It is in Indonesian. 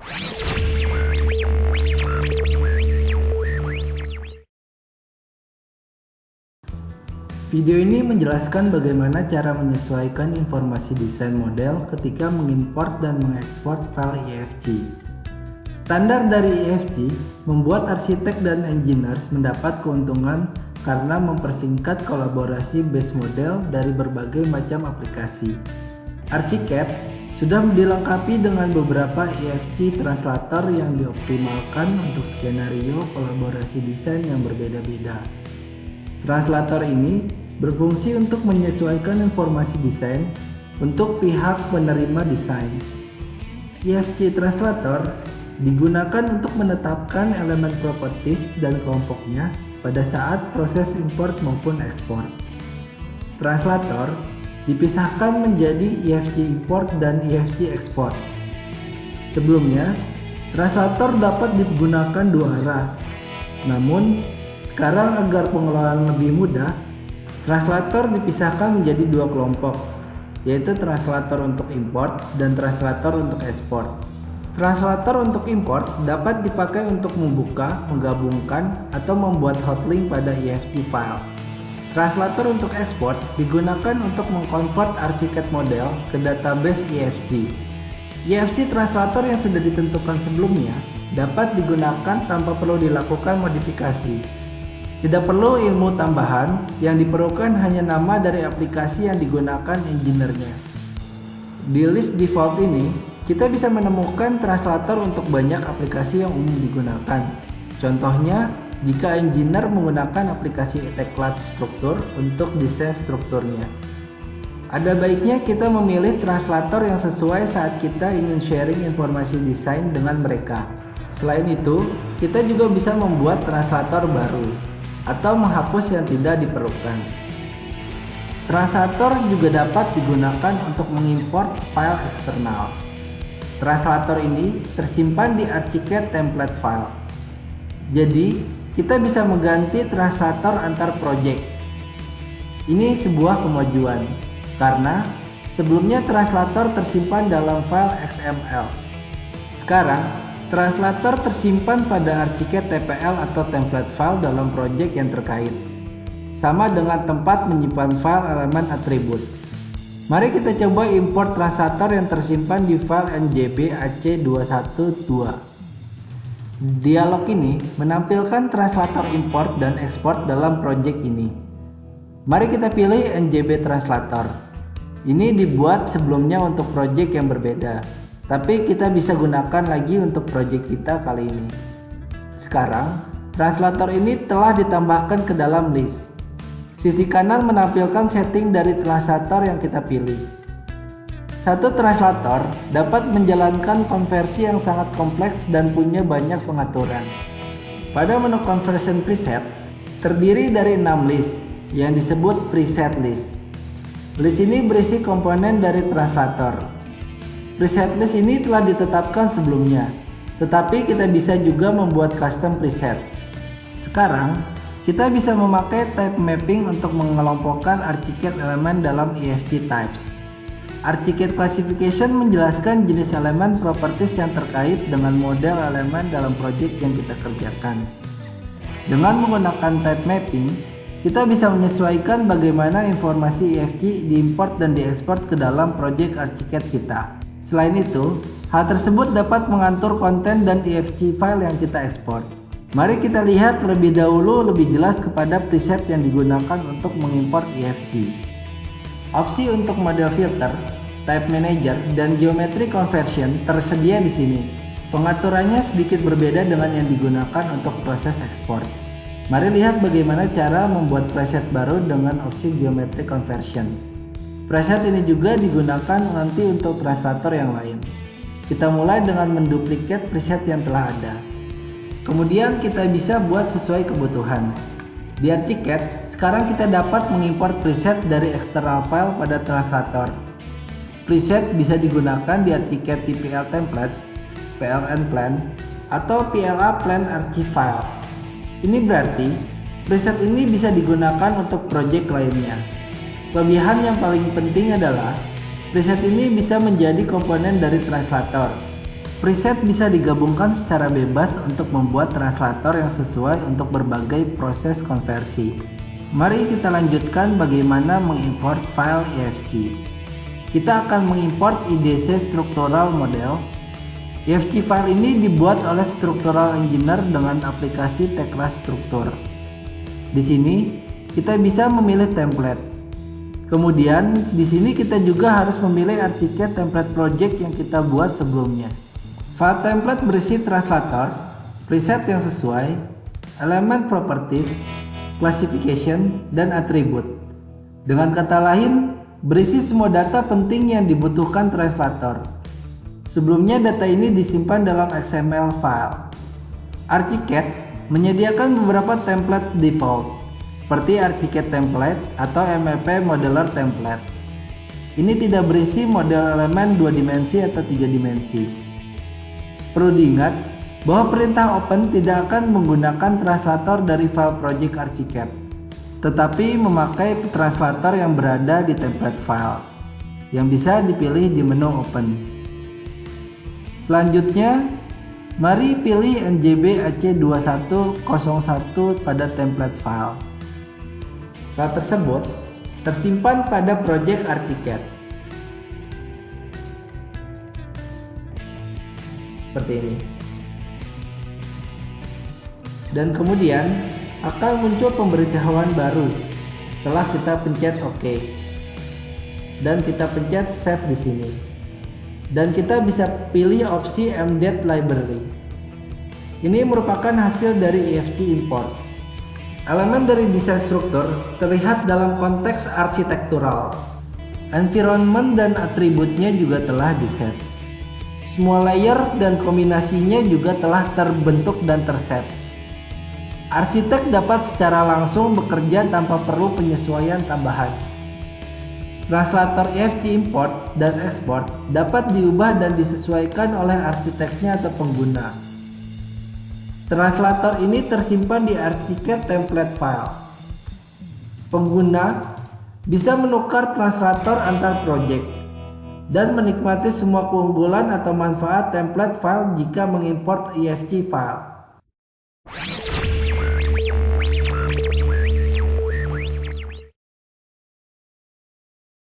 Video ini menjelaskan bagaimana cara menyesuaikan informasi desain model ketika mengimport dan mengekspor file EFG. Standar dari EFG membuat arsitek dan engineers mendapat keuntungan karena mempersingkat kolaborasi base model dari berbagai macam aplikasi. ArchiCAD sudah dilengkapi dengan beberapa EFG translator yang dioptimalkan untuk skenario kolaborasi desain yang berbeda-beda. Translator ini berfungsi untuk menyesuaikan informasi desain untuk pihak penerima desain. EFG Translator digunakan untuk menetapkan elemen properties dan kelompoknya pada saat proses import maupun ekspor. Translator dipisahkan menjadi EFG import dan EFG export. Sebelumnya, translator dapat digunakan dua arah. Namun, sekarang agar pengelolaan lebih mudah, translator dipisahkan menjadi dua kelompok, yaitu translator untuk import dan translator untuk ekspor. Translator untuk import dapat dipakai untuk membuka, menggabungkan, atau membuat hotlink pada EFG file. Translator untuk ekspor digunakan untuk mengkonvert ArchiCAD model ke database EFG. EFG translator yang sudah ditentukan sebelumnya dapat digunakan tanpa perlu dilakukan modifikasi. Tidak perlu ilmu tambahan, yang diperlukan hanya nama dari aplikasi yang digunakan engineer-nya. Di list default ini, kita bisa menemukan translator untuk banyak aplikasi yang umum digunakan. Contohnya, jika engineer menggunakan aplikasi Teclad struktur untuk desain strukturnya. Ada baiknya kita memilih translator yang sesuai saat kita ingin sharing informasi desain dengan mereka. Selain itu, kita juga bisa membuat translator baru atau menghapus yang tidak diperlukan. Translator juga dapat digunakan untuk mengimport file eksternal. Translator ini tersimpan di ArchiCAD template file. Jadi, kita bisa mengganti translator antar project. Ini sebuah kemajuan, karena sebelumnya translator tersimpan dalam file XML. Sekarang, translator tersimpan pada ArchiCAD TPL atau template file dalam project yang terkait, sama dengan tempat menyimpan file elemen atribut. Mari kita coba import translator yang tersimpan di file NJB AC212. Dialog ini menampilkan translator import dan ekspor dalam project ini. Mari kita pilih NJB translator. Ini dibuat sebelumnya untuk project yang berbeda, tapi kita bisa gunakan lagi untuk project kita kali ini. Sekarang, translator ini telah ditambahkan ke dalam list. Sisi kanan menampilkan setting dari translator yang kita pilih. Satu translator dapat menjalankan konversi yang sangat kompleks dan punya banyak pengaturan. Pada menu conversion preset, terdiri dari 6 list yang disebut preset list. List ini berisi komponen dari translator. Preset list ini telah ditetapkan sebelumnya, tetapi kita bisa juga membuat custom preset. Sekarang, kita bisa memakai type mapping untuk mengelompokkan ArchiCAD elemen dalam EFG types. ArchiCAD classification menjelaskan jenis elemen properties yang terkait dengan model elemen dalam project yang kita kerjakan. Dengan menggunakan type mapping, kita bisa menyesuaikan bagaimana informasi EFG diimport dan diekspor ke dalam project ArchiCAD kita. Selain itu, hal tersebut dapat mengatur konten dan EFG file yang kita ekspor. Mari kita lihat terlebih dahulu lebih jelas kepada preset yang digunakan untuk mengimport EFG. Opsi untuk model filter, type manager, dan geometry conversion tersedia di sini. Pengaturannya sedikit berbeda dengan yang digunakan untuk proses ekspor. Mari lihat bagaimana cara membuat preset baru dengan opsi geometry conversion. Preset ini juga digunakan nanti untuk translator yang lain. Kita mulai dengan menduplikat preset yang telah ada. Kemudian kita bisa buat sesuai kebutuhan. Di ArchiCAD, sekarang kita dapat mengimport preset dari external file pada translator. Preset bisa digunakan di ArchiCAD TPL templates, PLN plan, atau PLA plan archive file. Ini berarti preset ini bisa digunakan untuk project lainnya. Kelebihan yang paling penting adalah preset ini bisa menjadi komponen dari translator. Preset bisa digabungkan secara bebas untuk membuat translator yang sesuai untuk berbagai proses konversi. Mari kita lanjutkan bagaimana mengimport file EFG. Kita akan mengimport IDC Structural Model. EFG file ini dibuat oleh Structural Engineer dengan aplikasi Tekla Struktur. Di sini kita bisa memilih template. Kemudian di sini kita juga harus memilih artikel template project yang kita buat sebelumnya. File template berisi translator, preset yang sesuai, elemen properties, classification, dan atribut. Dengan kata lain, berisi semua data penting yang dibutuhkan translator. Sebelumnya data ini disimpan dalam XML file. Archicad menyediakan beberapa template default, seperti Archicad template atau MEP modeler template. Ini tidak berisi model elemen 2 dimensi atau 3 dimensi. Perlu diingat bahwa perintah open tidak akan menggunakan translator dari file project Archicad, tetapi memakai translator yang berada di template file, yang bisa dipilih di menu open. Selanjutnya, mari pilih NJB AC2101 pada template file. File tersebut tersimpan pada project Archicad. Seperti ini. Dan kemudian akan muncul pemberitahuan baru setelah kita pencet OK. Dan kita pencet save di sini. Dan kita bisa pilih opsi Embed Library. Ini merupakan hasil dari EFG import. Elemen dari desain struktur terlihat dalam konteks arsitektural. Environment dan atributnya juga telah diset. Semua layer dan kombinasinya juga telah terbentuk dan terset. Arsitek dapat secara langsung bekerja tanpa perlu penyesuaian tambahan. Translator EFG import dan export dapat diubah dan disesuaikan oleh arsiteknya atau pengguna. Translator ini tersimpan di Archicad template file. Pengguna bisa menukar translator antar project dan menikmati semua keunggulan atau manfaat template file jika mengimport EFG file.